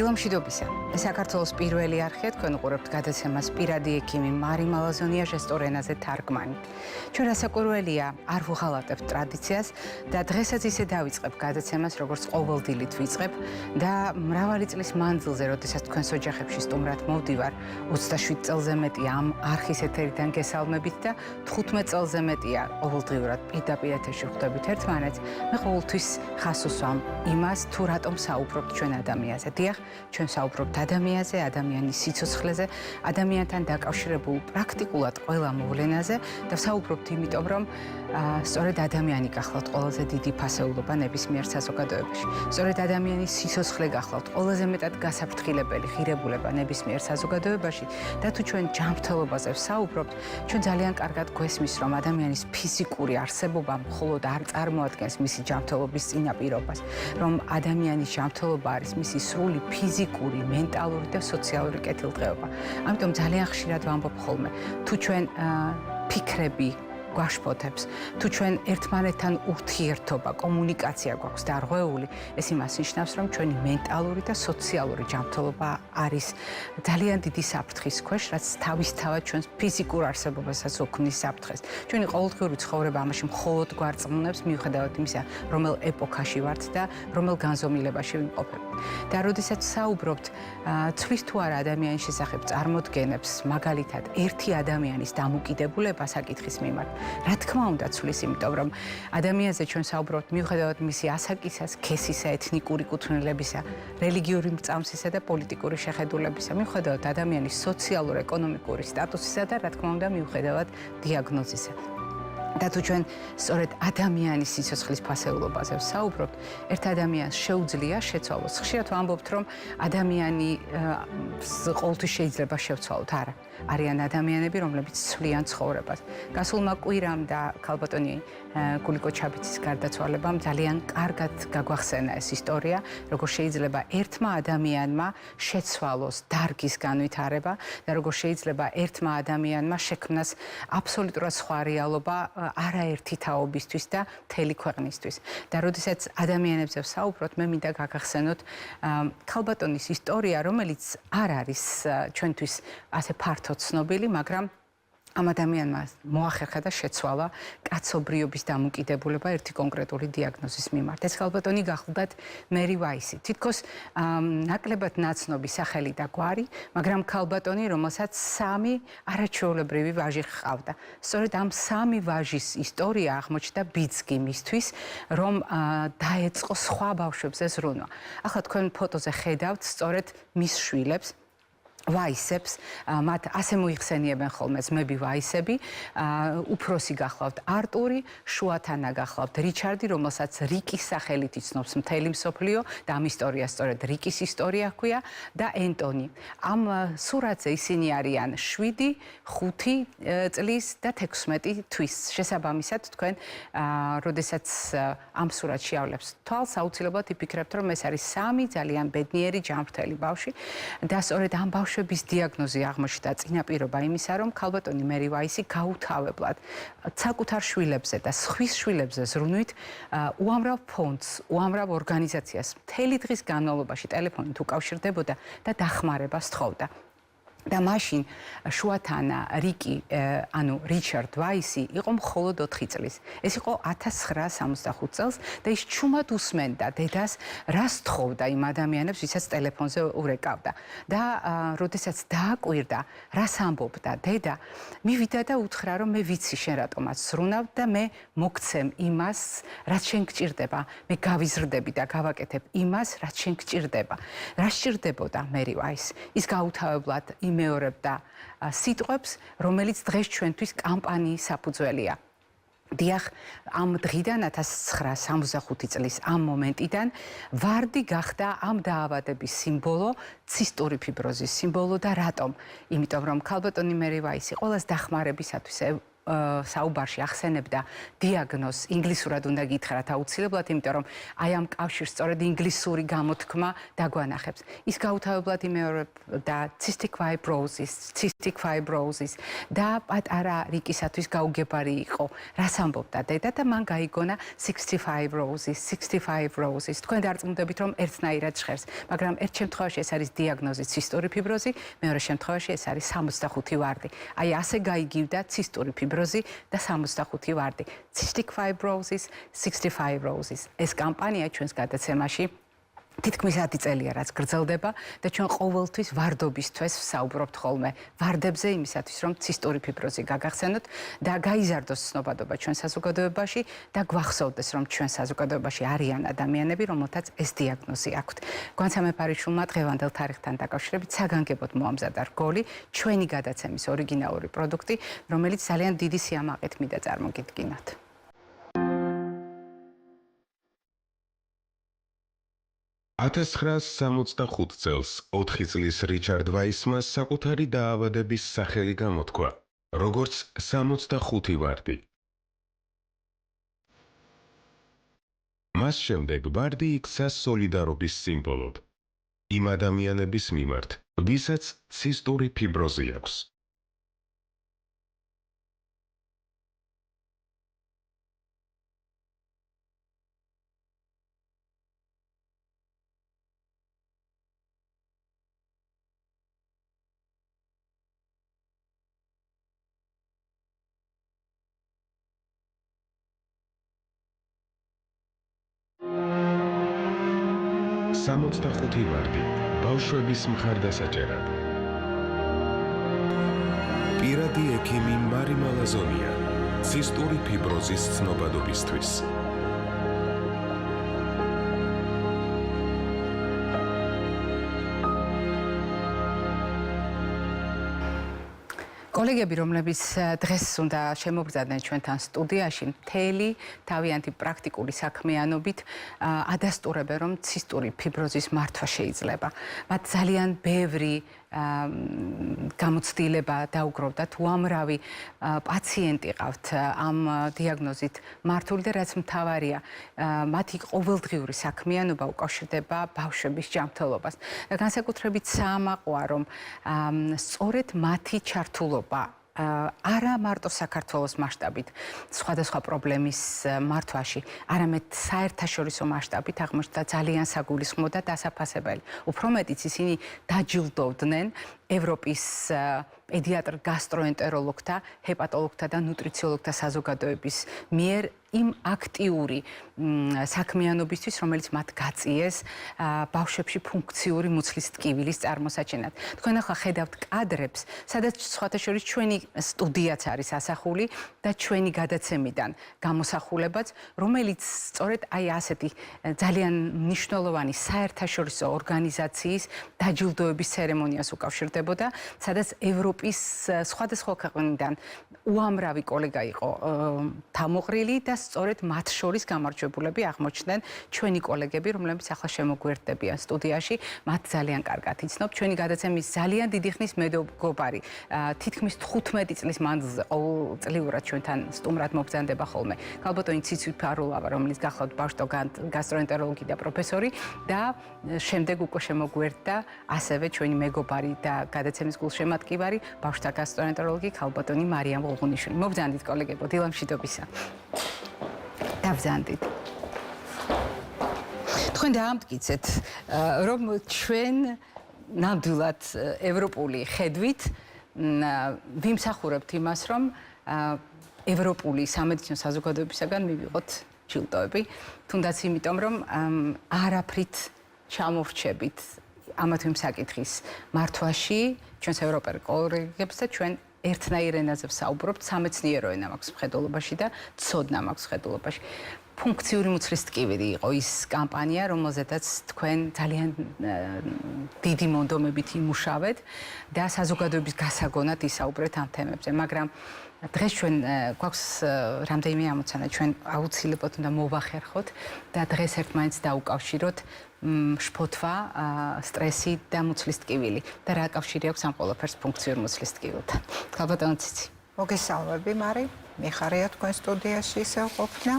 დილომშვიდობისა. საქართველოს პირველი არხია თქვენ უყურებთ გადაცემას პირადი ექიმი მარი მალაზონია ჟესტორ ენაზე თარგმანი. ჩვენ რასაკვირველია არ ვუღალატებთ ტრადიციას და დღესაც ისე დავიწყებ გადაცემას როგორც ყოველდილით ვიწყებ და მრავალი წლის მანძილზე, როდესაც თქვენს ოჯახებში სტუმრად მოვდივარ, 27 წელზე მეტია ამ არხის ეთერიდან გესალმებით და 15 წელზე მეტია ყოველდღიურად პირდაპირ ეთერში ხვდებით ერთმანეთს. მე ყოველთვის ხას უსვამ იმას, თუ რატომ საუბრობთ ჩვენ ადამიანზე. დიახ, ჩვენ საუბრობთ ადამიანზე, ადამიანის სიცოცხლეზე, ადამიანთან დაკავშირებულ პრაქტიკულად ყველა მოვლენაზე და საუბრობთ იმიტომ, რომ სწორედ ადამიანი გახლავთ ყველაზე დიდი ფასეულობა ნებისმიერ საზოგადოებაში. სწორედ ადამიანის სიცოცხლე გახლავთ ყველაზე მეტად გასაფრთხილებელი ღირებულება ნებისმიერ საზოგადოებაში და თუ ჩვენ ჯანმრთელობაზე ვსაუბრობთ, ჩვენ ძალიან კარგად გვესმის, რომ ადამიანის ფიზიკური არსებობა მხოლოდ არ წარმოადგენს მისი ჯანმრთელობის წინაპირობას, რომ ადამიანის ჯანმრთელობა არის მისი სრული ფიზიკური, მენტალური და სოციალური კეთილდღეობა. ამიტომ ძალიან ხშირად ვამბობ ხოლმე, თუ ჩვენ ფიქრები გვაშფოთებს, თუ ჩვენ ერთმანეთთან ურთიერთობა, კომუნიკაცია გვაქვს დარღვეული, ეს იმას ნიშნავს, რომ ჩვენი მენტალური და სოციალური ჯანმრთელობა არის ძალიან დიდი საფრთხის ქვეშ, რაც თავისთავად ჩვენს ფიზიკურ არსებობასაც უქმნის საფრთხეს. ჩვენი ყოველდღიური ცხოვრება ამაში მხოლოდ გვარწმუნებს, მიუხედავად იმისა, რომელ ეპოქაში ვართ და რომელ განზომილებაში ვიმყოფებით. და როდესაც საუბრობთ, ცვლის თუ არა ადამიანის შესახებ წარმოდგენებს, მაგალითად, ერთი ადამიანის დამოკიდებულება საკითხის მიმართ. რა თქმა უნდა ცვლის, იმიტომ რომ ადამიანზე ჩვენ საუბრობთ მიუხედავად მისი ასაკისა, სქესისა, ეთნიკური კუთვნილებისა, რელიგიური მრწამსისა და პოლიტიკური შეხედულებისა, მიუხედავად ადამიანის სოციალურ-ეკონომიკური სტატუსისა და რა თქმა უნდა მიუხედავად დიაგნოზისა. და თუ ჩვენ სწორედ ადამიანის სიცოცხლის ფასეულობაზე ვსაუბრობთ, ერთ ადამიანს შეუძლია შეცვალოს. ხშირად ვამბობთ, რომ ადამიანი ყოველთვის შეიძლება შევცვალოთ. არა, არიან ადამიანები, რომლებიც ცვლიან ცხოვრებას. გასულმა კვირამ და ქალბატონი გულიკო ჩაბიცის გარდაცვალებამ ძალიან კარგად გაგვახსენა ეს ისტორია, როგორ შეიძლება ერთმა ადამიანმა შეცვალოს დარგის განვითარება და როგორ შეიძლება ერთმა ადამიანმა შექმნას აბსოლუტურად სხვა რეალობა არაერთი თაობისთვის და მთელი ქვეყნისთვის. და როდესაც ადამიანებზე ვსაუბრობთ, მე მინდა გაგახსენოთ ქალბატონის ისტორია, რომელიც არ არის ჩვენთვის ასე ფართოდ ცნობილი, მაგრამ ამ ადამიანმა მოახერხა და შეცვალა კაცობრიობის დამოკიდებულება ერთი კონკრეტული დიაგნოზის მიმართ. ეს ქალბატონი გახლდათ მერი ვაისი. თითქოს ნაკლებად ნაცნობი სახელი და გვარი, მაგრამ ქალბატონი, რომელსაც 3 არაჩვეულებრივი ვაჟი ჰყავდა. სწორედ ამ 3 ვაჟის ისტორია აღმოჩნდა ბიძგი მისთვის, რომ დაეწყო სხვა ბავშვებზე ზრუნვა. ახლა თქვენ ფოტოზე ხედავთ სწორედ მის შვილებს, ვაისებს, მათ ასე მოიხსენიებენ ხოლმე ძმები ვაისები, უფროსი გახლავთ არტური, შუათანა გახლავთ რიჩარდი, რომელსაც რიკის სახელით იცნობს მთელი მსოფლიო და ამ ისტორიას სწორედ რიკის ისტორია ჰქვია და ენტონი. ამ სურათზე ისინი არიან 7, 5 წლის და 16 თვის. შესაბამისად თქვენ, როდესაც ამ სურათში ავლებს თვალს, აუცილებლად იფიქრებთ, რომ ეს არის 3 ძალიან ბედნიერი ჯანმრთელი ბავშვი და სწორედ ამ ბავშვების დიაგნოზი აღმოჩნდა წინაპირობა იმისა, რომ ქალბატონი მერი ვაისი გაუთავებლად საკუთარ შვილებზე და სხვის შვილებზე ზრუნვით უამრავ ფონდს, უამრავ ორგანიზაციას მთელი დღის განმავლობაში ტელეფონით უკავშირდებოდა და დახმარებას თხოვდა. და მაშინ შუათანა რიკი, ანუ რიჩარდ ვაისი იყო მხოლოდ 4 წლის. ეს იყო 1965 წელს და ის ჩუმად უსმენდა დედას, რას თხოვდა იმ ადამიანებს, ვისაც ტელეფონზე ურეკავდა. და როდესაც დააკვირდა, რას ამბობდა დედა, მივიდა და უთხრა, რომ მე ვიცი შენ რატომაც ზრუნავ და მე მოგცემ იმას, რაც შენ გჭირდება. მე გავიზრდები და გავაკეთებ იმას, რაც შენ გჭირდება. რა სჭირდებოდა მერი ვაის? ის გაუთავებლად მეორებდა სიტყვებს, რომელიც დღეს ჩვენთვის კამპანიის საფუძველია. დიახ, ამ დღიდან 1965 წლის ამ მომენტიდან ვარდი გახდა ამ დაავადების სიმბოლო, ცისტური ფიბროზის სიმბოლო და რატომ? იმიტომ რომ ქალბატონი მერი ვაისი ყოველს დახმარებისათვის საუბარში ახსენებდა დიაგნოზს ინგლისურად უნდა გითხრათ აუცილებლად, იმიტომ რომ აი ამ კავშირს სწორედ ინგლისური გამოთქმა დაგვანახებს. ის გაუთავებლად იმეორებდა cystic fibrosis და პატარა რიკისათვის გაუგებარი იყო. რას ამბობდა დედა და მან გაიგონა 65 roses. თქვენ დარწმუნდებით რომ ერთნაირად ჟღერს, მაგრამ ერთ შემთხვევაში ეს არის დიაგნოზი ცისტური ფიბროზი, მეორე შემთხვევაში ეს არის 65 ვარდი. აი ასე გაიგივდა ცისტური ფიბროზი და 65 ვარდი. Cystic fibrosis, 65 roses. ეს კამპანია ჩვენს გადაცემაში თითქმის 10 წელია რაც გრძელდება და ჩვენ ყოველთვის ვარდობისთვის ვსაუბრობთ ხოლმე ვარდებზე იმისათვის რომ ცისტური ფიბროზი გაგახსენოთ და გაიზარდოს ცნობადობა ჩვენ საზოგადოებაში და გვახსოვდეს რომ ჩვენ საზოგადოებაში არიან ადამიანები რომელთაც ეს დიაგნოზი აქვთ. გვანცამეფარიშვილმა დღევანდელ თარიღთან დაკავშირებით საგანგებოდ მოამზადა რგოლი ჩვენი გადაცემის ორიგინალური პროდუქტი რომელიც ძალიან დიდი სიამაყით მინდა წარმოგიდგინოთ. 1965 წელს 4 წლის რიჩარდ ვაისმა საკუთარი დაავადების სახელი გამოთქვა, როგორც 65 ვარდი. მას შემდეგ ვარდი იქცა სოლიდარობის სიმბოლოდ იმ ადამიანების მიმართ, ვისაც ცისტური ფიბროზი აქვს. სამოცდახუთი ვარდი ბავშვების მხარდასაჭერად. პირადი ექიმი მარი მალაზონია ცისტური ფიბროზის ცნობადობისთვის. კოლეგები, რომლებიც დღეს უნდა შემოგზადდნენ ჩვენთან სტუდიაში, მთელი თავიანთი პრაქტიკული საქმიანობით ადასტურებენ, რომ ცისტური ფიბროზის მართვა შეიძლება. მათ ძალიან ბევრი გამოცდილება დაუგროვდათ, უამრავი პაციენტი ყავთ ამ დიაგნოზით მართული და რაც მთავარია, მათი ყოველდღიური საქმიანობა უკავშირდება ბავშვების ჯანმრთელობას. და განსაკუთრებით საამაყოა, რომ სწორედ მათი ჩართულობა არა მარტო საქართველოს მასშტაბით სხვადასხვა პრობლემის მართვაში, არამედ საერთაშორისო მასშტაბით აღმოჩნდა ძალიან საგულისხმო და დასაფასებელი. უფრო მეტიც ისინი დაჯილდოვდნენ ევროპის პედიატრ გასტროენტეროლოგთა, ჰეპატოლოგთა და ნუტრიციოლოგთა საზოგადოების მიერ იმ აქტიური საქმიანობისთვის, რომელიც მათ გაწიეს ბავშვებში ფუნქციური მუცლის ტკივილის წარმოსაჩენად. თქვენ ახლა ხედავთ კადრებს, სადაც სხვათა შორის ჩვენი სტუდიაც არის ასახული და ჩვენი გადაცემიდან გამოსახულებაც, რომელიც სწორედ აი ასეთი ძალიან მნიშვნელოვანი საერთაშორისო ორგანიზაციის დაჯილდოების ცერემონიას უკავშირდებოდა, სადაც ევროპის სხვადასხვა ქვეყნიდან უამრავი კოლეგა იყო თავმოყრილი და სწორედ მათ შორის გამარჯვებულები აღმოჩნდნენ ჩვენი კოლეგები, რომლებიც ახლა შემოგვერდებიან სტუდიაში, მათ ძალიან კარგად იცნობ. ჩვენი გადაცემის ძალიან დიდი ხნის მეგობარი, თითქმის 15 წლის მანძილზე ყოველწლიურად ჩვენთან სტუმრად მობრძანდება ხოლმე. ქალბატონი ციცვი ფარულავა, რომელიც გახლავთ ბავშვთა გასტროენტეროლოგი და პროფესორი და შემდეგ უკვე შემოგვერდა ასევე ჩვენი მეგობარი და გადაცემის გულშემატკივარი, ბავშვთა გასტროენტეროლოგი ქალბატონი მარიამ ვოლღუნიშვილი. მობრძანდით კოლეგებო, დილამშვიდობისა. დავზანდით. თქვენ დაამტკიცეთ, რომ ჩვენ ნამდვილად ევროპული ხედვით ვიმსახურებთ იმას, რომ ევროპული სამედიცინო საზოგადოებისაგან მივიღოთ ჯილდოები, თუნდაც იმიტომ, რომ არაფრით ჩამოვრჩებით ამათ იმ საკითხის მართვაში, ჩვენს ევროპელ კოლეგებს და ჩვენ ერთნაირ ენაზე ვსაუბრობთ, სამეცნიერო ენა მაქვს მხედველობაში და ცოდნა მაქვს მხედველობაში. ფუნქციური მუცლის ტკივილი იყო ის კამპანია, რომელზედაც თქვენ ძალიან დიდი მონდომებით იმუშავეთ და საზოგადოების გასაგონად ისაუბრეთ ამ თემებზე, მაგრამ დღეს ჩვენ გვაქვს რამდენიმე ამოცანა, ჩვენ აუცილებლად უნდა მოვახერხოთ და დღეს ერთმანეთს დაუკავშიროთ შფოთვა, სტრესი და მუცლის ტკივილი და რა კავშირი აქვს ამ ყველაფერს ფუნქციურ მუცლის ტკივილთან. ქალბატონო ციცი. მოგესალმები, მარი. მიხარია თქვენ სტუდიაში ისევ ყოფნა.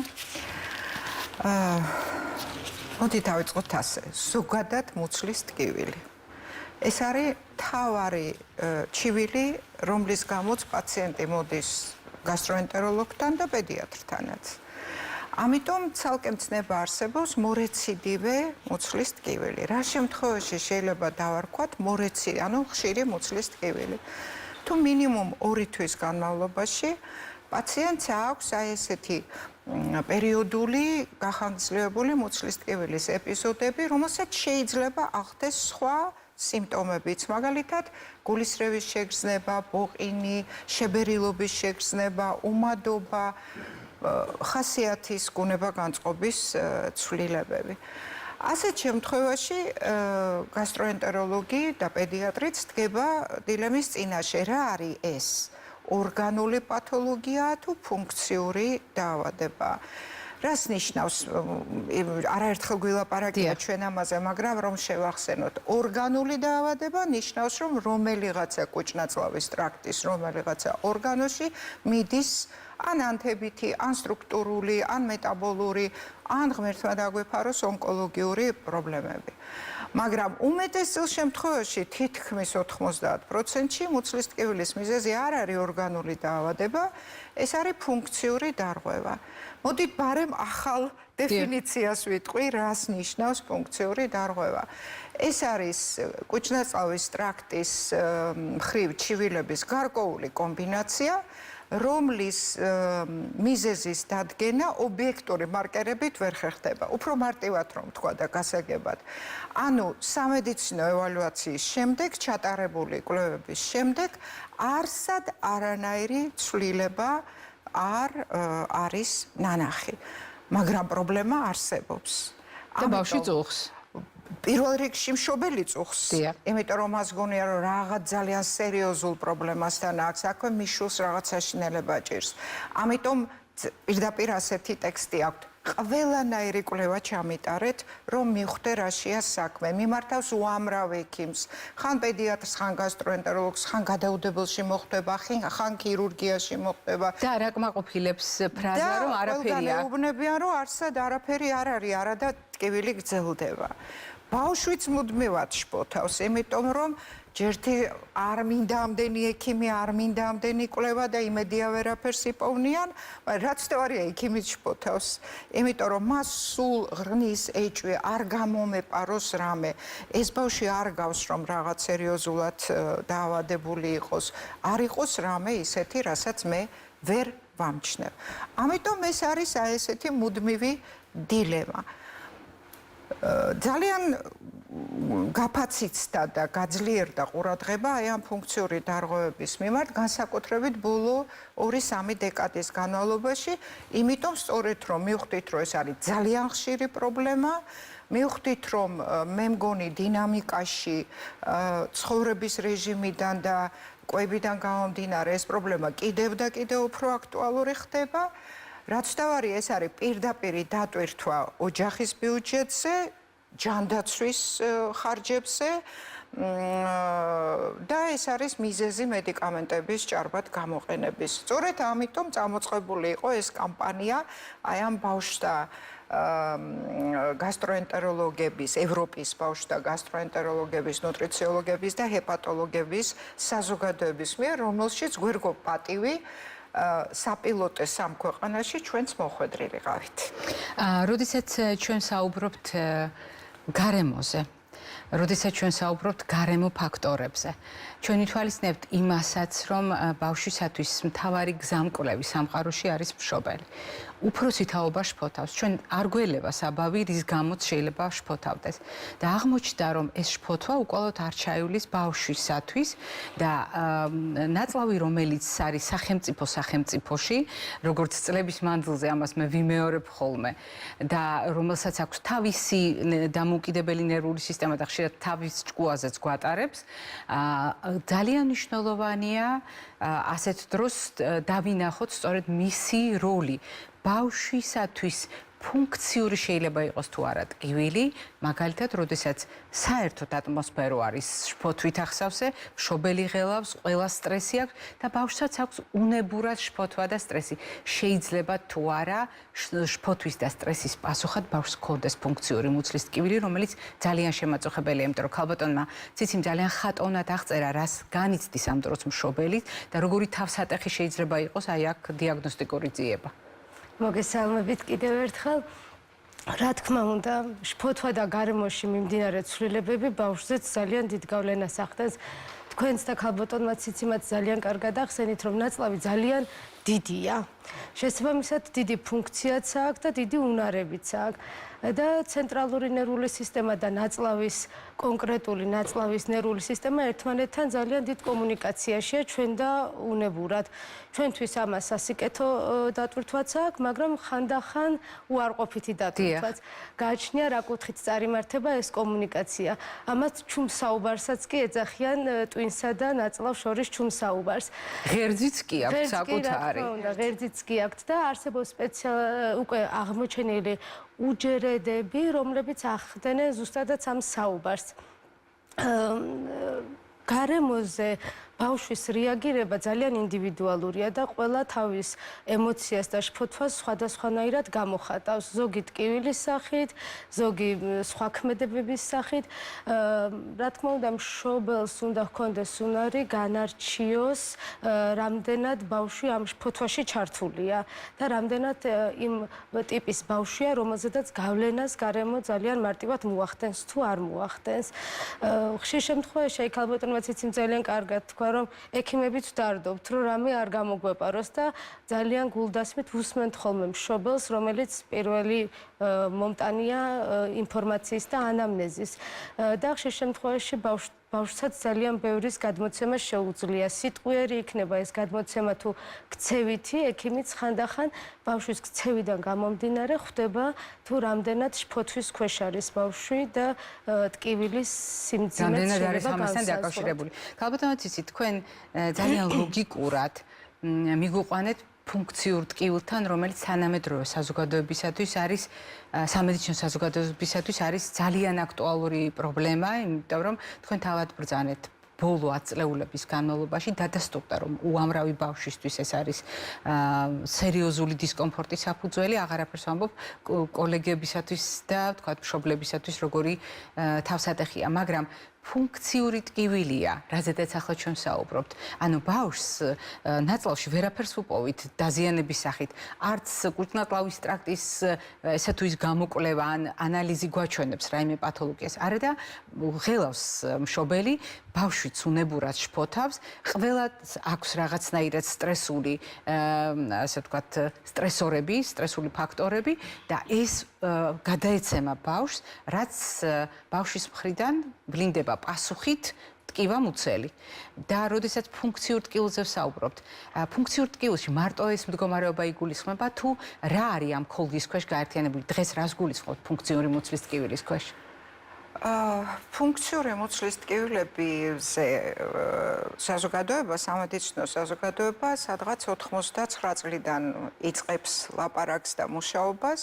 მოდი დავიწყოთ ასე. ზოგადად მუცლის ტკივილი. ეს არის მთავარი ჩივილი, რომლის გამოც პაციენტი მოდის გასტროენტეროლოგთან და პედიატრთანაც. ამიტომ ცალკე მცნება არსებობს მორეციდივე მუცლის ტკივილი. რა შემთხვევაში შეიძლება დავარქვათ მორეციდივე, ანუ ხშირი მუცლის ტკივილი. თუ მინიმუმ 2 თვის განმავლობაში პაციენტს აქვს აი ესეთი პერიოდული გახანგრძლივებული მუცლის ტკივილის ეპიზოდები, რომელსაც შეიძლება ახდეს სხვა სიმპტომებიც, მაგალითად, გულისრევის შეგრძნება, ბოყინი, შებერილობის შეგრძნება, უმადობა, ხასიათის გუნება-განწყობის ცვლილებები. ასეთ შემთხვევაში გასტროენტეროლოგი და პედიატრიც დგება დილემის წინაშე, რა არის ეს? ორგანული პათოლოგია თუ ფუნქციური დაავადება? რას ნიშნავს? არაერთხელ გვილაპარაკია ჩვენ ამაზე, მაგრამ რომ შევახსენოთ, ორგანული დაავადება ნიშნავს, რომ რომელიღაცა კუჭ-ნაწლავის ტრაქტის რომელიღაცა ორგანოში მიდის ან ანთებითი, ან სტრუქტურული, ან მეტაბოლური, ან ღმერთმა დაგვეფაროს ონკოლოგიური პრობლემები. მაგრამ უმეტეს შემთხვევაში თითქმის 90%-ში მუცლის ტკივილის მიზეზი არ არის ორგანული დაავადება, ეს არის ფუნქციური დარღვევა. მოდით ბარემ ახალ დეფინიციას ვიტყვი, რას ნიშნავს ფუნქციური დარღვევა. ეს არის კუჭ-ნაწლავის ტრაქტის მხრივ ჩივილების გარკვეული კომბინაცია, რომლის მიზეზის დადგენა ობიექტური მარკერებით ვერ ხერხდება. უფრო მარტივად რომ თქვა და გასაგებად. ანუ სამედიცინო ევალუაციის შემდეგ, ჩატარებული კვლევების შემდეგ, არსად არანაირი ცვლილება არ არის ნანახი. მაგრამ პრობლემა არსებობს. და ბავშვი წუხს. პირველ რიგში მშობელი წუხს. იმიტომ რომ მას გონია რომ რაღაც ძალიან სერიოზულ პრობლემასთან აქვს, აქვე მიშულს რაღაც საშინელება ჭირს. ამიტომ პირდაპირ ასეთი ტექსტი აქვს. ყველანაირი კვლევა ჩამიტარეთ, რომ მივხვდე რაშია საქმე. მიმართავს უამრავ ექიმს, ხან პედიატრს, ხან გასტროენტეროლოგს, ხან გადაუდებელში მოხვდება, ხან ქირურგიაში მოხვდება. და არ აკმაყოფილებს ფრაზა, რომ არაფერია. და ეუბნებიან, რომ არსად არაფერი არ არის, არადა ტკივილი გრძელდება. ბავშვიც მუდმივად შფოთავს, იმიტომ რომ ჯერთი არ მინდა ამდენი ექიმი, არ მინდა ამდენი კვლევა და იმედია ვერაფერს იპოვნიან, მაგრამ რაც თავარია ექიმიც შფოთავს, იმიტომ რომ მას სულ ღრნის ეჭვი არ გამომეპაროს რამე. ეს ბავშვი არ გავს რომ რაღაც სერიოზულად დაავადებული იყოს, არ იყოს რამე ისეთი, რასაც მე ვერ ვამჩნევ. ამიტომ ეს არის აი ესეთი მუდმივი დილემა. ძალიან გაფაციცდა და გაძლიერდა ყურადღება აი ამ ფუნქციური დარღვევების მიმართ, განსაკუთრებით ბოლო 2-3 დეკადის განმავლობაში, იმიტომ სწორედ რომ მივხვდით, რომ ეს არის ძალიან ხშირი პრობლემა, მივხვდით, რომ მე მგონი დინამიკაში, ცხოვრების რეჟიმიდან და კვებიდან გამომდინარე ეს პრობლემა კიდევ და კიდევ უფრო აქტუალური ხდება. რაც თავარი ეს არის პირდაპირი დატვირთვა ოჯახის ბიუჯეტზე, ჯანდაცვის ხარჯებზე და ეს არის მიზეზი მედიკამენტების ჭარბად გამოყენების. სწორედ ამიტომ წამოწყებული იყო ეს კამპანია აი ამ ბავშვთა გასტროენტეროლოგების, ევროპის ბავშვთა გასტროენტეროლოგების, ნუტრიციოლოგების და ჰეპატოლოგების საზოგადოების მიერ, რომელშიც გვერგო პატივი საპილოტე სამ ქვეყანაში ჩვენც მოხვედრილი ყავით. როდესაც ჩვენ საუბრობთ გარემოზე, როდესაც ჩვენ საუბრობთ გარემო ფაქტორებზე, ჩვენ ვითვალისწინებთ იმასაც, რომ ბავშვისათვის მთავარი გზამკვლევი სამყაროში არის მშობელი. უფროსი თაობა შფოთავს. ჩვენ არ გველება საბავი, რის გამოც შეიძლება შფოთავდეს. და აღმოჩნდა, რომ ეს შფოთვა უკვალოდ არ ჩაივლის ბავშვისათვის და ნაწლავი, რომელიც არის სახელმწიფოში, როგორც წლების მანძილზე ამას მე ვიმეორებ ხოლმე და რომელსაც აქვს თავისი დამოუკიდებელი ნერვული სისტემა და ხშირად თავის ჭკუაზეც გვატარებს, ძალიან მნიშვნელოვანია ასეთ დროს დავინახოთ სწორედ მისი როლი. ბავშვისათვის ფუნქციური შეიძლება იყოს თუ არა ტკივილი, მაგალითად, როდესაც საერთოდ ატმოსფერო არის შფოთვით ახსავსე, მშობელი ღელავს, ყველა სტრესი აქვს და ბავშვსაც აქვს უნებურად შფოთვა და სტრესი. შეიძლება თუ არა შფოთვის და სტრესის პასუხად ბავშვს ჰქონდეს ფუნქციური მუცლის ტკივილი, რომელიც ძალიან შემაწუხებელია, იმიტომ რომ ქალბატონმა ციციმ ძალიან ხატოვნად აღწერა, რას განიცდის ამ დროს მშობელი და როგორი თავსატეხი შეიძლება იყოს აი აქ დიაგნოსტიკური ძიება. მოგესალმებით კიდევ ერთხელ. რა თქმა უნდა, შფოთვა და გარემოში მიმდინარე ცვლილებები ბავშვზეც ძალიან დიდ გავლენას ახდენს. თქვენც და ქალბატონმა ციციმაც ძალიან კარგად ახსენით, რომ ნაწლავი ძალიან დიდია. შესაბამისად, დიდი ფუნქციაც აქვს და დიდი უნარებიც აქვს. და ცენტრალური ნერვული სისტემა და ნაწლავის კონკრეტული ნაწლავის ნერვული სისტემა ერთმანეთთან ძალიან დიდ კომუნიკაციაშია ჩვენ და უნებურად. ჩვენთვის ამას სასიკეთო დატვირთვაც აქვს, მაგრამ ხანდახან უარყოფითი დატვირთვაც. გააჩნია რა კუთხით წარიმართება ეს კომუნიკაცია. ამას ჩუმსაუბარსაც კი ეძახიან ტვინსა და ნაწლავს შორის ჩუმსაუბარს. ღერძიც კი აქვს საკუთარი. ღერძიც კი აქვს და არსებობს უკვე აღმოჩენილი უჯრედები, რომლებიც ახდენენ ზუსტადაც ამ საუბარს. გარემოზე ბავშვის რეაგირება ძალიან ინდივიდუალურია და ყველა თავის ემოციას და შფოთვას სხვადასხვანაირად გამოხატავს. ზოგი ტკივილის სახით, ზოგი სხვა ქმედებების სახით. რა თქმა უნდა, მშობელს უნდა ჰქონდეს უნარი განარჩიოს, რამდენად ბავშვი ამ შფოთვაში ჩართულია და რამდენად იმ ტიპის ბავშვია, რომელზედაც გავლენას გარემო ძალიან მარტივად მოახდენს თუ არ მოახდენს. ხშირ შემთხვევაში აი ქალბატონმა ციციმ ძალიან კარგად თქვა, რომ ექიმებიც ვდარდობთ, რომ რამე არ გამოგვეპაროს და ძალიან გულდასმით უსმენთ ხოლმე მშობელს, რომელიც პირველი მომტანია ინფორმაციის და ანამნეზის. და ხშირ შემთხვევაში ბავშვსაც ძალიან ბევრის გადმოცემა შეუძლია. სიტყვიერი იქნება ეს გადმოცემა თუ ქცევითი, ექიმიც ხანდახან ბავშვის ქცევიდან გამომდინარე ხვდება თუ რამდენად შფოთვის ქვეშ არის ბავშვი და ტკივილის სიმძიმეც შეიძლება ამასთან დაკავშირებული. ქალბატონო ციცი, თქვენ ძალიან ლოგიკურად მიგუყვანეთ ფუნქციურ ტკივილთან, რომელიც თანამედროვე საზოგადოებისათვის არის სამედიცინო საზოგადოებისათვის არის ძალიან აქტუალური პრობლემა, იმიტომ რომ თქვენ თავად ბრძანეთ ბოლო 10 წლეულების განმავლობაში დადასტურდა, რომ უამრავი ბავშვისთვის ეს არის სერიოზული დისკომფორტის საფუძველი, აღარაფერს ვამბობ კოლეგებისათვის და თქვათ მშობლებისათვის როგორი თავსატეხია, მაგრამ ფუნქციური ტკივილია, რაზედაც ახლა ჩვენ საუბრობთ. ანუ ბავშვს ნაწლავში ვერაფერს უპოვით დაზიანების სახით, არც კუჭ-ნაწლავის ტრაქტის ესე თუ ის გამოკვლევა ან ანალიზი გვაჩვენებს რაიმე პათოლოგიას. არა და ღელავს მშობელი, ბავშვიც უნებურად შფოთავს, ყველას აქვს რაღაცნაირად სტრესული, ასე ვთქვათ, სტრესული ფაქტორები და ეს გადაეცემა ბავშვს, რაც ბავშვის მხრიდან ვლინდება პასუხით ტკივა მუცელი. და როდესაც ფუნქციურ ტკივილზე ვსაუბრობთ, ფუნქციურ ტკივილში მარტო ეს მდგომარეობა იგულისხმება თუ რა არის ამ ქოლგის ქვეშ გაერთიანებული? დღეს რას გულისხმობთ ფუნქციური მუცლის ტკივილის ქვეშ? ფუნქციური მუცლის ტკივილებზე საზოგადოება, სამედიცინო საზოგადოება სადღაც 99 წლიდან იწყებს ლაპარაკს და მუშაობას.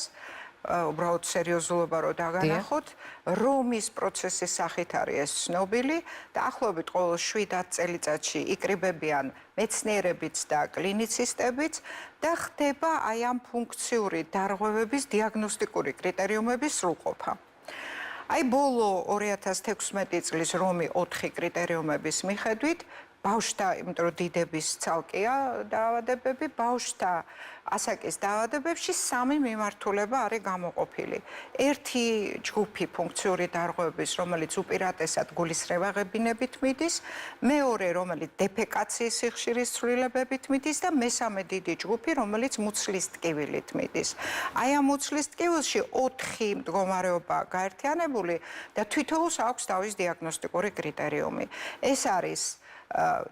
უბრალოდ სერიოზულობა რო დაგანახოთ, რომის პროცესის სახით არის ეს ცნობილი, დაახლოებით ყოველ 7 წელიწადში იკრიბებიან მეცნიერებიც და კლინიცისტებიც და ხდება აი ამ ფუნქციური დარღვევების დიაგნოსტიკური კრიტერიუმების სრულყოფა. აი ბოლო 2016 წლის რომი 4 კრიტერიუმების მიხედვით ბავშვთა, იმიტომ რომ დიდების ცალკეა დაავადებები, ბავშვთა ასაკის დაავადებებში 3 მიმართულება არის გამოყოფილი. ერთი ჯგუფი ფუნქციური დარღვევების, რომელიც უპირატესად გულისრევაღებინებით მიდის, მეორე, რომელიც დეფეკაციის სიხშირის ცვლილებებით მიდის და მესამე დიდი ჯგუფი, რომელიც მუცლის ტკივილით მიდის. აი ამ მუცლის ტკივილში 4 მდგომარეობა გაერთიანებული და თითოეულს აქვს თავის დიაგნოსტიკური კრიტერიუმი. ეს არის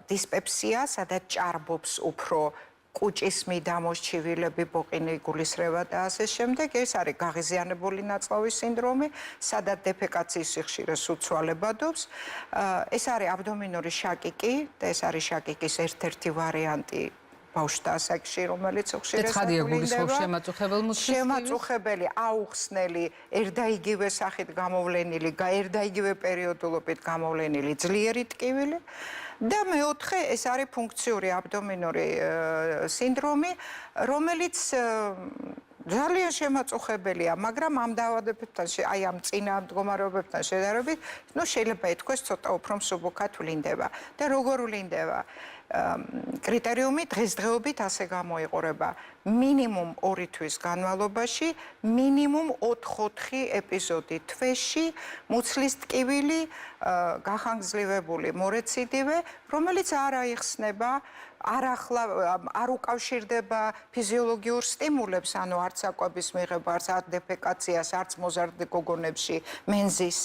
დისპეპსია, სადაც ჭარბობს უფრო კუჭის მიდამოსჩივილები, ბოყინი, გულისრევა და ასე შემდეგ. ეს არის გაღიზიანებული ნაწლავის სინდრომი, სადაც დეფეკაციის სიხშირეს უცვალებადობს. ეს არის აბდომინური შაკიკი და ეს არის შაკიკის ერთ-ერთი ვარიანტი ბავშვთა ასაკში, რომელიც ხშირად ცხადია, გულისხმობს შემაწუხებელ მუცლის შემაწუხებელი, აუხსნელი, ერთდაიგივე სახით გამოვლენილი, ერთდაიგივე პერიოდულობით გამოვლენილი ძლიერი ტკივილი და მეოთხე ეს არის ფუნქციური აბდომინური სინდრომი, რომელიც ძალიან შემაწუხებელია, მაგრამ ამ დაავადებებთან, აი ამ წინა მდგომარეობებთან შედარებით, შეიძლება ითქვას ცოტა უფრო მსუბუქად ვლინდება. და როგორ ვლინდება? კრიტერიუმი დღესდღეობით ასე გამოიყურება. მინიმუმ 2 თვის განმავლობაში, მინიმუმ 4 ეპიზოდი თვეში, მუცლის ტკივილი, გახანგრძლივებული მორეციდივე, რომელიც არ აიხსნება, არ უკავშირდება ფიზიოლოგიურ სტიმულებს, ანუ არც საკვების მიღება, არც დეფეკაციას, არც მოზარდი გოგონებში მენზის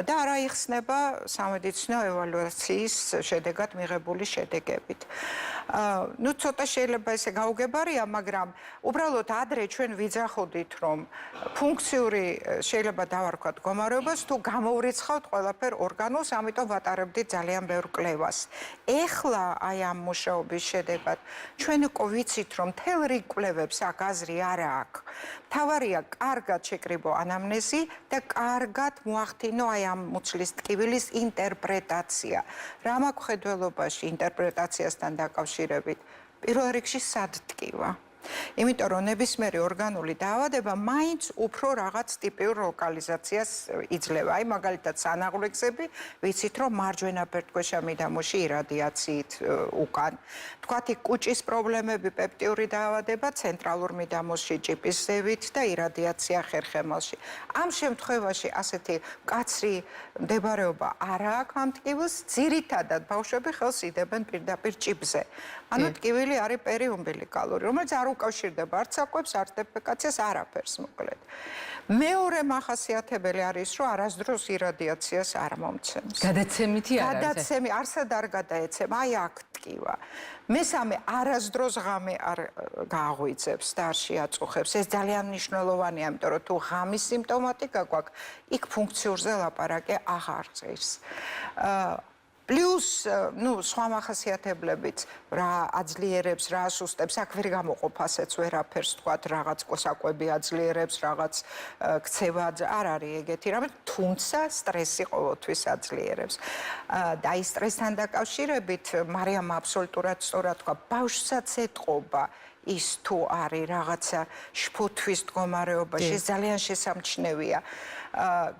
და არ აიხსნება სამედიცინო ევალუაციის შედეგად მიღებული შედეგებით. ნუ ცოტა შეიძლება ესე გაუგებარია, მაგრამ უბრალოდ ადრე ჩვენ ვიძახოდით, რომ ფუნქციური შეიძლება დავარქვათ მდგომარეობას, თუ გამოვრიცხავთ ყველაფერ ორგანოს, ამიტომ ვატარებდით ძალიან ბევრ კვლევას. ეხლა აი ამ მუშაობის შედეგად ჩვენ უკვე ვიცით, რომ მთელ რიგ კვლევებს აქ აზრი არა აქვს. მთავარია კარგად შეკრიბო ანამნეზი და კარგად მოახდინო აი ამ მუცლის ტკივილის ინტერპრეტაცია. რა მაქვს ხედველობაში ინტერპრეტაციასთან დაკავშირებით? პირველ რიგში სად ტკივა? იმიტომ რომ ნებისმიერი ორგანული დაავადება მაინც უფრო რაღაც ტიპიურ ლოკალიზაციას იძლევა. აი მაგალითად სანაღვლეგზები ვიცით რომ მარჯვენა ბერტქვეშა მიდამოში irradiatsiით უკან. თქვათ იქ კუჭის პრობლემები, პეპტიური დაავადება ცენტრალურ მიდამოში ჭიპის ზევით და irradiatsია ხერხემალში. ამ შემთხვევაში ასეთი მკაცრი მდებარეობა არა აქვს ამ ტკივილს, ძირითადად ბავშვები ხელს იდებენ პირდაპირ ჭიბზე. ანუ ტკივილი არის პერიუმბილიკალური, რომელიც არ უკავშირდება არც საკვებს, არც დეფეკაციას, არაფერს მოკლედ. მეორე მახასიათებელი არის, რომ არასდროს irradiatsiას არ მომცემს. გადაცემითი არ არის. გადაცემი არსად არ გადაეცემ, აი აქ ტკივა. მესამე, არასდროს ღამე არ გააღვიძებს და არ შეაწუხებს. ეს ძალიან მნიშვნელოვანია, იმიტომ რომ თუ ღამის სიმპტომატიკა გვაქვს, იქ ფუნქციურზე ლაპარაკი აღარ წერს. პლუს, სხვა მახასიათებლებიც, რა აძლიერებს, რა ასუსტებს, აქ ვერ გამოყოფ ასეც ვერაფერს თქვათ, რაღაც საკვები აძლიერებს, რაღაც ქცევა არ არის ეგეთი რამე, თუმცა სტრესი ყოველთვის აძლიერებს. და აი სტრესთან დაკავშირებით, მარიამ აბსოლუტურად სწორად თქვა, ბავშვსაც ეთყობა ის თუ არის რაღაცა შფოთვის მდგომარეობაში, ეს ძალიან შესამჩნევია.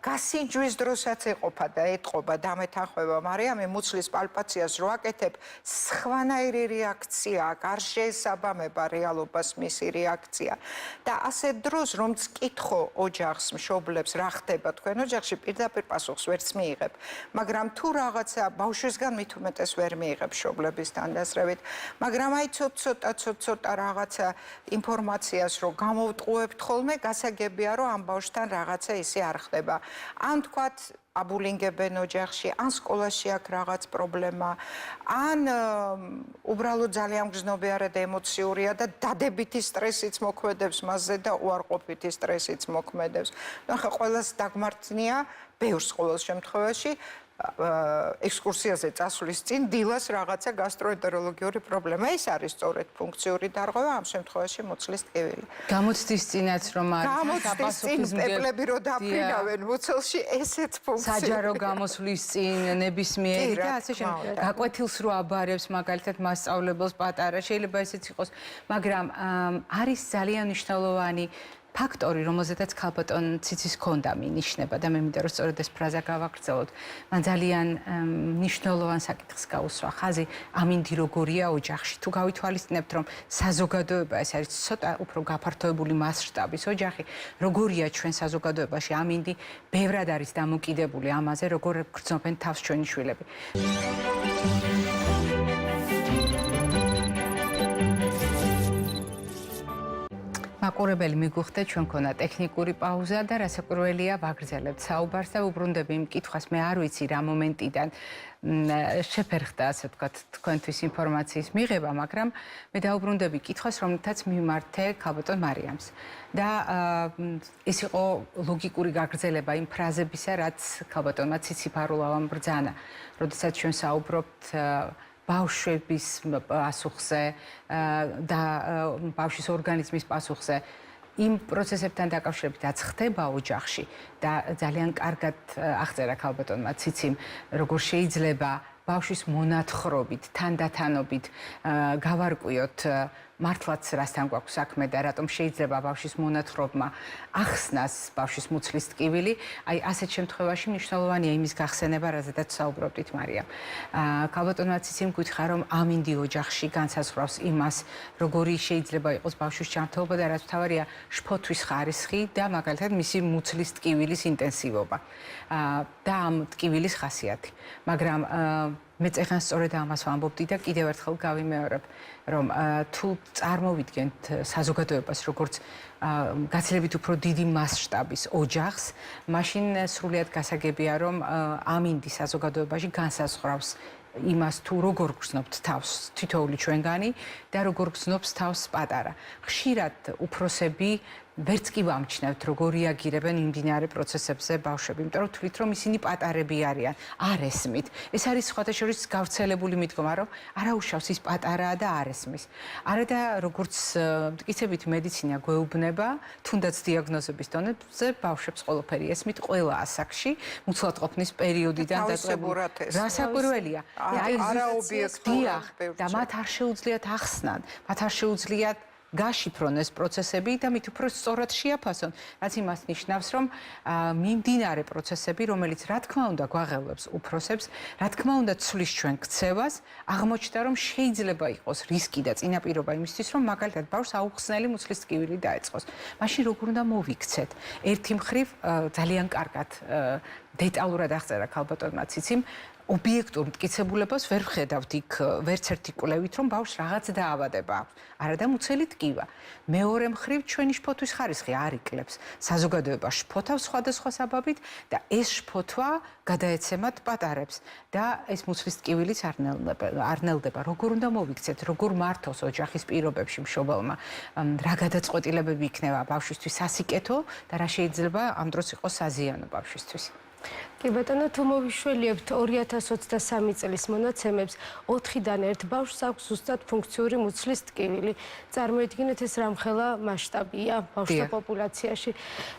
გასინჯვის დროსაც ეყოფა და ეთყობა დამეთანხმება მარიამი მუცლის პალპაციას რო აკეთებ, სხვანაირი რეაქცია აქვს, არ შეესაბამება რეალობას მისი რეაქცია. და ასეთ დროს რომც კითხო ოჯახს, მშობლებს, რა ხდება თქვენ ოჯახში, პირდაპირ პასუხს ვერც მიიღებ. მაგრამ თუ რაღაცა ბავშვისგან მით უმეტეს ვერ მიიღებ მშობლების თანდასწრებით, მაგრამ აი ცოტა რაღაცა ინფორმაციას რო გამოვტყუებთ ხოლმე, გასაგებია რომ ამ ბავშვთან რაღაცა ისე არ ხდება. ან თქვათ აბულინგებენ ოჯახში, ან სკოლაში აქვს რაღაც პრობლემა, ან უბრალოდ ძალიან გრძნობიარად ემოციურია და დადებითი სტრესიც მოქმედებს მასზე და უარყოფითი სტრესიც მოქმედებს. ახლა ყველას დაგმართნია, ბევრს ყოველ შემთხვევაში ექსკურსიაზე წასვლის წინ დილას რაღაცა გასტროენტეროლოგიური პრობლემა. ეს არის სწორედ ფუნქციური დარღვევა, ამ შემთხვევაში მუცლის ტკივილი. გამოცდის წინაც რომ არის გამოცდის წინ პეპლები რო დაფრინავენ მუცელში, ესეც ფუნქცია. საჯარო გამოსვლის წინ ნებისმიერი და ასე შემდეგ. გაკვეთილს რო აბარებს, მაგალითად მასწავლებელს პატარა, შეიძლება ესეც იყოს, მაგრამ არის ძალიან მნიშვნელოვანი ფაქტორი, რომელზედაც ქალბატონ ციცის ქონდა მინიშნება და მე მინდა რომ სწორედ ეს ფრაზა გავაგრძელოთ. მან ძალიან მნიშვნელოვან საკითხს გაუსვა. ხაზი ამინდი როგორია ოჯახში. თუ გავითვალისწინებთ, რომ საზოგადოება ეს არის ცოტა უფრო გაფართოებული მასშტაბის ოჯახი, როგორია ჩვენ საზოგადოებაში ამინდი, ბევრად არის დამოკიდებული ამაზე, როგორ გრძნობენ თავს ჩვენი შვილები. მაყურებელი მიგვხვდა ჩვენ ქონა ტექნიკური პაუზა და რასაკვირველია ვაგრძელებთ საუბარს და ვუბრუნდები იმ კითხვას მე არ ვიცი რა მომენტიდან შეფერხდა ასე ვთქვათ თქვენთვის ინფორმაციის მიღება, მაგრამ მე დაუბრუნდები კითხვას, რომელთაც მიმართე ქალბატონ მარიამს. და ეს იყო ლოგიკური გაგრძელება იმ ფრაზებისა, რაც ქალბატონმა ციციფარულავამ ბრძანა. როდესაც ჩვენ საუბრობთ ბავშვების პასუხზე და ბავშვის ორგანიზმის პასუხზე იმ პროცესებთან დაკავშირებით რაც ხდება ოჯახში და ძალიან კარგად აღწერა ქალბატონმა ციციმ როგორ შეიძლება ბავშვის მონათხრობით თანდათანობით გავარკვიოთ მართლაც რასთან გვაქვს საქმე და რატომ შეიძლება ბავშვის მონათხრობმა ახსნას ბავშვის მუცლის ტკივილი, აი ასეთ შემთხვევაში მნიშვნელოვანია იმის გახსენება, რაზედაც საუბრობდით მარიამ. ქალბატონმა ციციმ გითხრა, რომ ამინდი ოჯახში განსაზღვრავს იმას, როგორი შეიძლება იყოს ბავშვის ჯანმრთელობა და რაც მთავარია შფოთვის ხარისხი და მაგალითად მისი მუცლის ტკივილის ინტენსივობა და ამ ტკივილის ხასიათი. მაგრამ მე წეხან სწორედ ამას ვამბობდი და კიდევ ერთხელ გავიმეორებ, რომ თუ წარმოვიდგენთ საზოგადოებას როგორც გაცილებით უფრო დიდი მასშტაბის ოჯახს, მაშინ სრულიად გასაგებია, რომ ამინდი საზოგადოებაში განსაზღვრავს იმას თუ როგორ გრძნობთ თავს თითოეული ჩვენგანი და როგორ გრძნობს თავს პატარა. ხშირად უფროსები ვერც კი ვამჩნევთ, როგორ რეაგირებენ იმდინარე პროცესებზე ბავშვები, იმიტომ რომ თვლით, რომ ისინი პატარები არიან, არ ესმით. ეს არის სხვათა შორის გავრცელებული მიდგომა, რომ არა უშავს ის პატარაა და არ ესმის. არა და როგორც მტკიცებით მედიცინა გვეუბნება, თუნდაც დიაგნოზების დონეზე ბავშვებს ყველაფერი ესმით ყველა ასაკში, მუცლადყოფნის პერიოდიდან დაწყებული. რასაკვირველია. არაობიექტურად და მათ არ შეუძლიათ ახსნან, მათ არ შეუძლიათ გაშიფრონ ეს პროცესები და მით უფრო სწორად შეაფასონ, რაც იმას ნიშნავს, რომ მიმდინარე პროცესები, რომელიც რა თქმა უნდა გვაღელვებს უფროსებს, რა თქმა უნდა ცვლის ჩვენ ქცევას, აღმოჩნდა, რომ შეიძლება იყოს რისკი და წინაპირობა იმისთვის, რომ მაგალითად ბავშვს აუხსნელი მუცლის ტკივილი დაეწყოს. მაშინ როგორ უნდა მოვიქცეთ? ერთი მხრივ ძალიან კარგად დეტალურად აღწერა ქალბატონმა ციციმ, ობიექტურ მტკიცებულებას ვერ ვხედავთ იქ ვერც ერთი კვლევით, რომ ბავშვს რაღაც დაავადება აქვს. არა და მუცელი ტკივა. მეორე მხრივ ჩვენი შფოთვის ხარისხი არ იკლებს. საზოგადოება შფოთავს სხვადასხვა საბაბით და ეს შფოთვა გადაეცემათ პატარებს და ეს მუცლის ტკივილიც არ ნელდება. როგორ უნდა მოვიქცეთ, როგორ მართოს ოჯახის პირობებში მშობელმა, რა გადაწყვეტილებები იქნება ბავშვისთვის სასიკეთო და რა შეიძლება ამ დროს იყოს საზიანო ბავშვისთვის. კი ბატონო, თუ მოვიშველიებთ 2023 წლის მონაცემებს, 4-დან 1 ბავშვს აქვს ზუსტად ფუნქციური მუცლის ტკივილი. წარმოიდგინეთ, ეს რამხელა მასშტაბია ბავშვთა პოპულაციაში.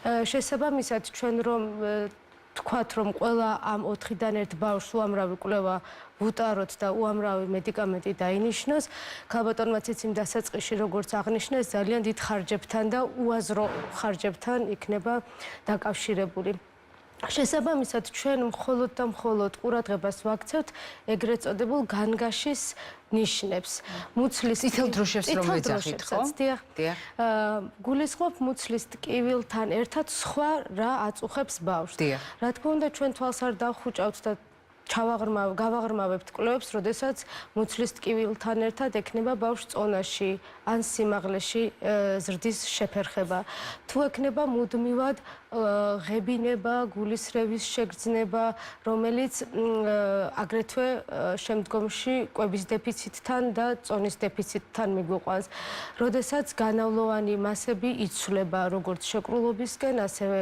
შესაბამისად, ჩვენ რომ თქვათ, რომ ყველა ამ 4-დან 1 ბავშვს უამრავი კვლევა ვუტაროთ და უამრავი მედიკამენტი დაინიშნოს, ქალბატონმა ციციმ დასაწყისში როგორც აღნიშნეს, ძალიან დიდ ხარჯებთან და უაზრო ხარჯებთან იქნება დაკავშირებული. შესაბამისად, ჩვენ მხოლოდ და მხოლოდ ყურადღებას ვაქცევთ ეგრეთ წოდებულ განგაშის ნიშნებს. მუცლის წითელ დროშებს რომ ვეძახით, ხო? დიახ. გულისხმობ მუცლის ტკივილთან ერთად სხვა რა აწუხებს ბავშვს. რა თქმა უნდა, ჩვენ თვალს არ დავხუჭავთ და გავაღრმავებთ კვლევებს, როდესაც მუცლის ტკივილთან ერთად ექნება ბავშვს წონაში ან სიმაღლეში ზრდის შეფერხება. თუ ექნება მუდმივად ღებინება, გულისრევის შეგრძნება, რომელიც აგრეთვე შემდგომში კვების დეფიციტთან და წონის დეფიციტთან მიგვიყვანს. როდესაც განავლოვანი მასები იცვლება როგორც შეკრულობისკენ, ასევე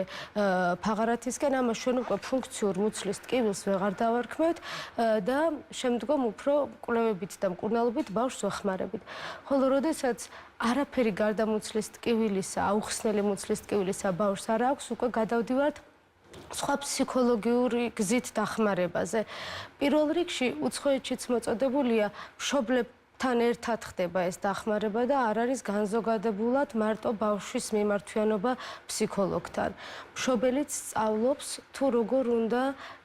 ფაღარათისკენ, ამას ჩვენ უკვე ფუნქციურ მუცლის ტკივილს ვეღარ დავარქმევთ და შემდგომ უფრო კვლევებით და მკურნალობით ბავშვს ვეხმარებით. ხოლო როდესაც არაფერი გარდა მუცლის ტკივილისა, აუხსნელი მუცლის ტკივილისა ბავშვს არ აქვს, უკვე გადავდივართ სხვა ფსიქოლოგიური გზით დახმარებაზე. პირველ რიგში უცხოეთშიც მოწოდებულია მშობლებთან ერთად ხდება ეს დახმარება და არ არის განზოგადებულად მარტო ბავშვის მიმართვიანობა ფსიქოლოგთან. მშობელიც სწავლობს თუ როგორ უნდა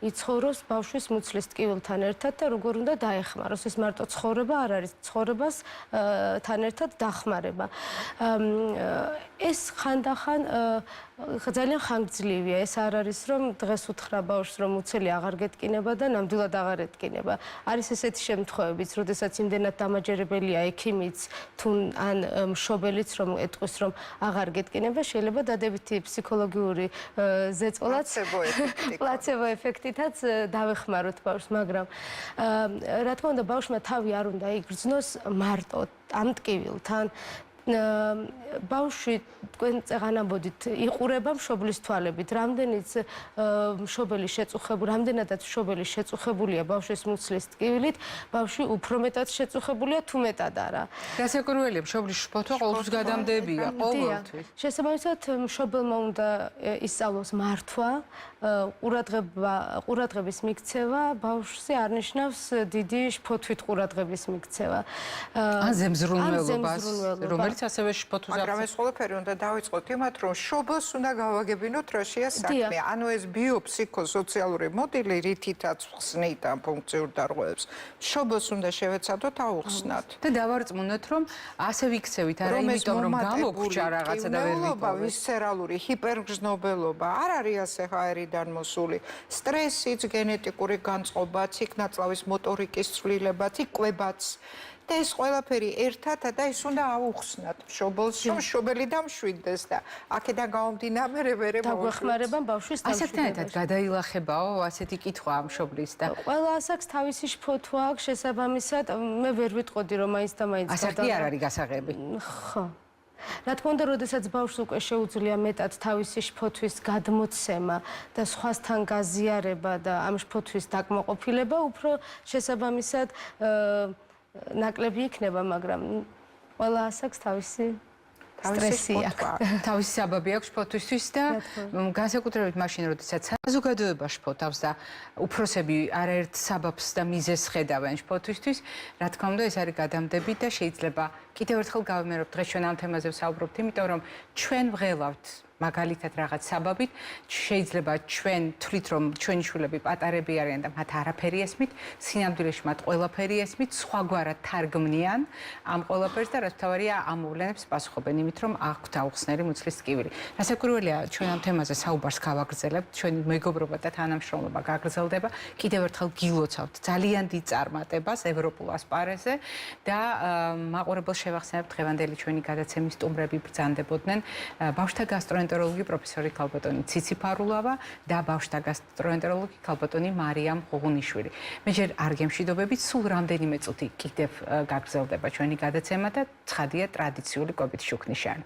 იცხოვროს ბავშვის მუცლის ტკივილთან ერთად და როგორ უნდა დაეხმაროს. ეს მარტო ცხოვრება არ არის, ცხოვრებას თან ერთად დახმარება. ეს ხანდახან ძალიან ხანგრძლივია. ეს არ არის, რომ დღეს უთხრა ბავშვს, რომ მუცელი აღარ გეტკინება და ნამდვილად აღარ ეტკინება. არის ესეთი შემთხვევებიც, როდესაც იმდენად დამაჯერებელია ექიმიც თუ ან მშობელიც, რომ ეტყვის, რომ აღარ გეტკინება, შეიძლება დადებითი ფსიქოლოგიური ზეწოლაც პლაცებო ეფექტითაც დავეხმაროთ ბავშვს, მაგრამ რა თქმა უნდა, ბავშვმა თავი არ უნდა იგრძნოს მარტო ამ ტკივილთან. ბავშვი თქვენ წეღან ამბოდით იყურება მშობლის თვალებით. რამდენიც მშობელი შეწუხებული, რამდენადაც მშობელი შეწუხებულია ბავშვის მუცლის ტკივილით, ბავშვი უფრო მეტად შეწუხებულია თუ მეტად არა. გასაკურველია, მშობლის შფოთვა ყოველთვის გადამდებია, ყოველთვის. შესაბამისად, მშობელმა უნდა ისწავლოს მართვა, ყურადღების მიქცევა ბავშვზე არ ნიშნავს დიდი შფოთვით ყურადღების მიქცევა. ან ზემზრუნველობას, რომელიც ასევე შფოთვას მაგრამ ეს ყველაფერი უნდა დავიწყოთ იმათ, რომ შობელს უნდა გავაგებინოთ რა შეა საქმე. ანუ ეს ბიოფსიქოსოციალური მოდელი რითითაც ხსნით ამ ფუნქციურ დარღვევებს. შობელს უნდა შევეცადოთ აუხსნათ. და დავარწმუნოთ, რომ ასე ვიქცევით, არა იმიტომ რომ გამოგვრჩა რაღაცა და ვერ ვიპოვეთ. ვისცერალური ჰიპერგრძნობელობა არ არის ასე ჰაერიდან მოსული. სტრესიც, გენეტიკური განწყობაც, იქ ნაწლავის მოტორიკის ცვლილებაც, იქ კვებაც. და ეს ყველაფერი ერთად და ეს უნდა აუხსნათ მშობელს, რომ მშობელი დამშვიდდეს და აქედან გამომდინარე ვერე დაგვეხმარება ბავშვის დამშვიდებას. ასეთთან ერთად გადაილახებაო ასეთი კითხვა მშობლის და ყველა ასაკს თავისი შფოთვა აქვს შესაბამისად მე ვერ ვიტყოდი რომ მაინც და მაინც ასაკი არ არის გასაღები. ხო. რა თქმა უნდა, როდესაც ბავშვს უკვე შეუძლია მეტად თავისი შფოთვის გადმოცემა და სხვასთან გაზიარება და ამ შფოთვის დაკმაყოფილება, უფრო შესაბამისად ნაკლები იქნება, მაგრამ ყველა ასაკს თავისი სტრესი აქვს. თავისი საბაბი აქვს შფოთვისთვის და განსაკუთრებით მაშინ, როდესაც საზოგადოება შფოთავს და უფროსები არაერთ საბაბს და მიზეზს ხედავენ შფოთვისთვის, რა თქმა უნდა, ეს არის გადამდები და შეიძლება კიდევ ერთხელ გავიმეორებ, დღეს ჩვენ ამ თემაზე ვსაუბრობთ, იმიტომ რომ ჩვენ ვღელავთ მაგალითად რაღაც საბაბით, შეიძლება ჩვენ თვლით, რომ ჩვენი შვილები პატარები არიან და მათ არაფერი ესმით, სინამდვილეში მათ ყველაფერი ესმით, სხვაგვარად თარგმნიან ამ ყველაფერს და რაც თავარია ამ მოვლენებს პასუხობენ იმით, რომ აქვთ აუხსნელი მუცლის ტკივილი. რასაკვირველია, ჩვენ ამ თემაზე საუბარს გავაგრძელებთ, ჩვენი მეგობრობა და თანამშრომლობა გაგრძელდება. კიდევ ერთხელ გილოცავთ ძალიან დიდ წარმატებას ევროპულ ასპარეზზე და მაყურებელს შევახსენებ, დღევანდელი ჩვენი გადაცემის სტუმრები ბრძანდებოდნენ ბავშვთა გასტროენტეროლოგი პროფესორი ქალბატონი ციცი ფარულავა და ბავშვთა გასტროენტეროლოგი ქალბატონი მარიამ ღუღუნიშვილი. მე ჯერ არ გემშვიდობებით, სულ რამდენიმე წუთი კიდევ გაგრძელდება ჩვენი გადაცემა და ცხადია ტრადიციული კვებით შუქნიშანი.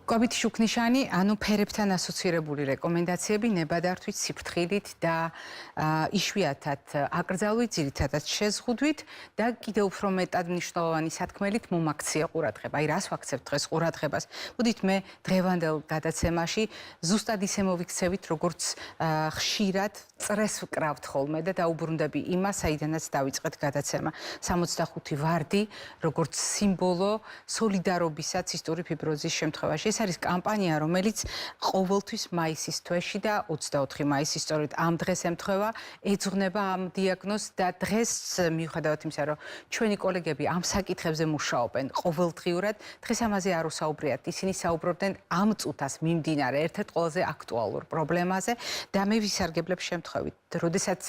კვებით შუქნიშანი, ანუ ფერებთან ასოცირებული რეკომენდაციები ნებადართვით, სიფრთხილით და იშვიათად აკრძალვით, ძირითადად შეზღუდვით და კიდევ უფრო მეტად მნიშვნელოვანი სათქმელით მომაქცია ყურადღება. აი რას ვაქცევთ დღეს ყურადღებას? მოდით მე დღევანდელ გადაცემაში ზუსტად ისე მოვიქცევით, როგორც ხშირად წრეს ვკრავთ ხოლმე და დაუბრუნდები იმას, საიდანაც დავიწყეთ გადაცემა. 65 ვარდი, როგორც სიმბოლო სოლიდარობისა ცისტური ფიბროზის შემთხვევაში. ეს არის კამპანია, რომელიც ყოველთვის მაისის თვეში და 24 მაისის სწორედ ამ დღეს ემთხვევა, ეძღვნება ამ დიაგნოზს და დღეს მიუხედავად იმისა, რომ ჩვენი კოლეგები ამ საკითხებზე მუშაობენ ყოველდღიურად, დღეს ამაზე არ უსაუბრიათ. ისინი საუბრობდნენ ამ წუთას მიმდინარე ერთ-ერთ ყველაზე აქტუალურ პრობლემაზე და მე ვისარგებლებ შემთხვევით, როდესაც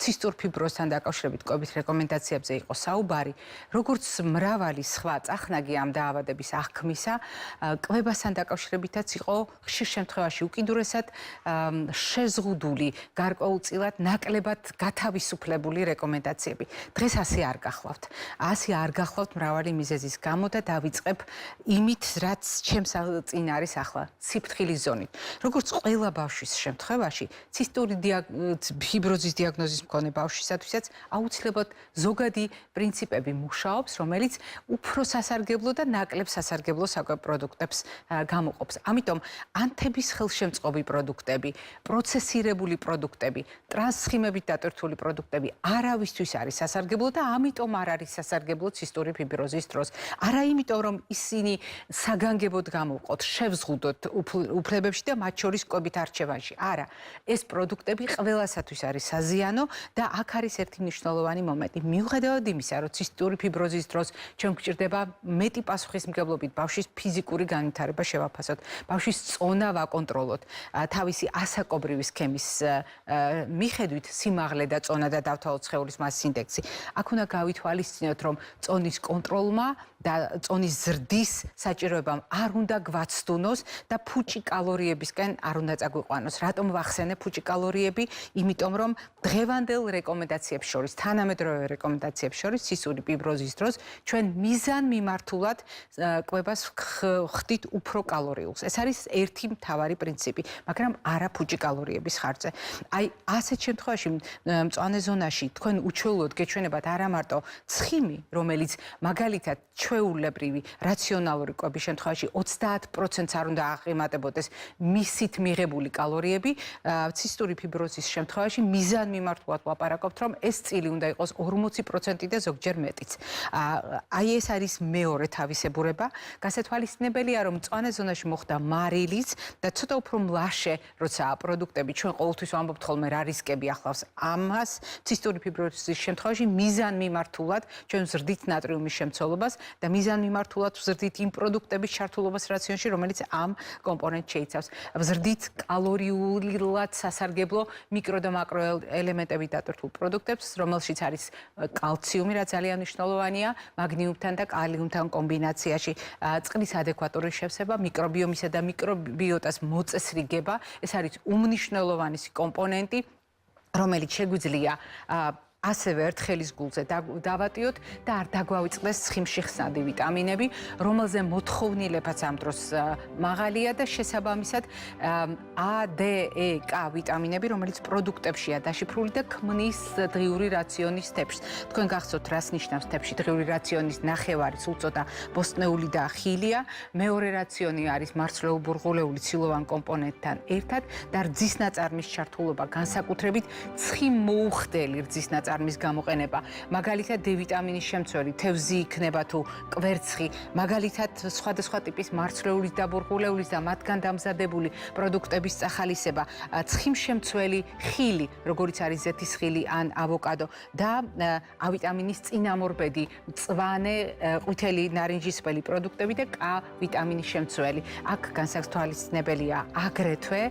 ცისტურ ფიბროზთან დაკავშირებით კვებით რეკომენდაციებზე იყო საუბარი, როგორც მრავალი სხვა წახნაგი ამ დაავადების აღქმისა, კვებასთან დაკავშირებითაც იყო ხშირ შემთხვევაში უკიდურესად შეზღუდული, გარკვეულწილად ნაკლებად გათავისუფლებული რეკომენდაციები. დღეს ასე არ გახლავთ. ასე არ გახლავთ მრავალი მიზეზის გამო და დავიწყებ იმით, რაც ჩემს წინ არის ახლა, სიფრთხილის ზონით. როგორც ყველა ბავშვის შემთხვევაში, ცისტური ფიბროზის დიაგნოზის მქონე ბავშვისათვისაც აუცილებლად ზოგადი პრინციპები მუშაობს, რომელიც უფრო სასარგებლო და ნაკლებ სასარგებლო საკვებ პროდუქტებს გამოყოფს. ამიტომ ანთების ხელშემწყობი პროდუქტები, პროცესირებული პროდუქტები, ტრანსხიმებით დატვირთული პროდუქტები არავისთვის არის სასარგებლო და ამიტომ არ არის სასარგებლო ცისტური ფიბროზის დროს. არა იმიტომ, რომ ისინი საგანგებოდ გამოვყოთ, შევზღუდოთ უფლებებში და მათ შორის კვებით არჩევანში. არა, ეს პროდუქტები ყველასათვის არის საზიანო და აქ არის ერთი მნიშვნელოვანი მომენტი. მიუხედავად იმისა, რომ ცისტური ფიბროზის დროს ჩვენ გვჭირდება მეტი პასუხისმგებლობით ბავშვის ფიზიკური განვითარება შევაფასოთ, ბავშვის წონა ვაკონტროლოთ, თავისი ასაკობრივი სქემის მიხედვით სიმაღლე და წონა და დავთვალოთ სხეულის მასის ინდექსი. აქ უნდა გავითვალისწინოთ, რომ წონის კონტროლმა და წონის ზრდის საჭიროებამ არ უნდა გვაცდუნოს და ფუჭი კალორიებისკენ არ უნდა წაგვიყვანოს. რატომ ვახსენე ფუჭი კალორიები? იმიტომ რომ დღევანდელ რეკომენდაციებს შორის, თანამედროვე რეკომენდაციებს შორის ცისტური ფიბროზის დროს ჩვენ მიზან მიმართულად კვებას ხდით უფრო კალორიულს. ეს არის ერთი მთავარი პრინციპი, მაგრამ არა ფუჭი კალორიების ხარჯზე. აი ასეთ შემთხვევაში მწვანე ზონაში თქვენ უჩვეულოდ გეჩვენებათ არა მარტო ცხიმი, რომელიც მაგალითად ჩვეულებრივი რაციონალური კვების შემთხვევაში 30%-ს არ უნდა აღემატებოდეს მისით მიღებული კალორიები, ცისტური ფიბროზის შემთხვევაში მიზან მიმართულად ვაპარაკობთ, რომ ეს წილი უნდა იყოს 40% და ზოგჯერ მეტიც. აი ეს არის მეორე თავისებურება. გასათვალისწინებელია, რომ მწვანე ზონაში მოხდა მარილიც და ცოტა უფრო მლაშე, როცა პროდუქტები ჩვენ ყოველთვის ვამბობთ ხოლმე რა რისკები ახლავს ამას, ცისტური ფიბროზის შემთხვევაში მიზან მიმართულად ჩვენ ვზრდით ნატრიუმის შემცველობას და მიზან მიმართულად ვზრდით იმ პროდუქტების ჩართულობას რაციონში, რომელიც ამ კომპონენტს შეიცავს. ვზრდით კალორიულად სასარგებლო მიკრო და მაკრო ელემენტებით დატვირთულ პროდუქტებს, რომელშიც არის კალციუმი, რაც ძალიან მნიშვნელოვანია, მაგნიუმთან და კალიუმთან კომბინაციაში, წყლის ადეკვატური შევსება, მიკრობიომისა და მიკრობიოტას მოწესრიგება, ეს არის უმნიშვნელოვანესი კომპონენტი, რომელიც შეგვიძლია ასევე ერთხელის გულზე დავატიოთ და არ დაგვავიწყდეს ცხიმში ხსნადი ვიტამინები, რომელზე მოთხოვნილებაც ამ დროს მაღალია და შესაბამისად A, D, E, K ვიტამინები, რომელიც პროდუქტებშია დაშიფრული და ქმნის დღიური რაციონის თეფშს. თქვენ გახსოვთ, რას ნიშნავს თეფში დღიური რაციონის ნახევარი, სულ ცოტა ბოსტნეული და ხილია. მეორე რაციონი არის მარცვლეულ-ბურღულეული ცილოვან კომპონენტთან ერთად და რძის ნაწარმის ჩართულობა განსაკუთრებით ცხიმ-მოუხდელი რძის ნაწარმის გამოყენება, მაგალითად D ვიტამინის შემცველი, თევზი იქნება თუ კვერცხი, მაგალითად სხვადასხვა ტიპის მარცვლეულის და ბურღულეულის და მათგან დამზადებული პროდუქტების წახალისება, ცხიმშემცველი ხილი, როგორიც არის ზეთისხილი ან ავოკადო და A ვიტამინის წინამორბედი, მწვანე, ყვითელი ნარინჯისფერი პროდუქტები და K ვიტამინის შემცველი. აქ განსაკუთრებელია აგრეთვე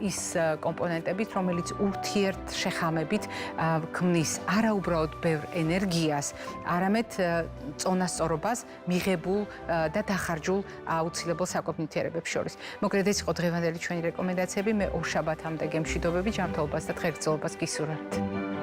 ის კომპონენტებით, რომელიც ურთიერთშეხამებით ქმნის არაუბრალოდ ბევრ ენერგიას, არამედ წონასწორობას მიღებულ და დახარჯულ აუცილებელ საკვებნიუთიერებებს შორის. მოკლედ ეს იყო დღევანდელი ჩვენი რეკომენდაციები. მე ორ შაბათამდე გემშვიდობები, ჯანმრთელობას და ხერხემლობას გისურვებთ.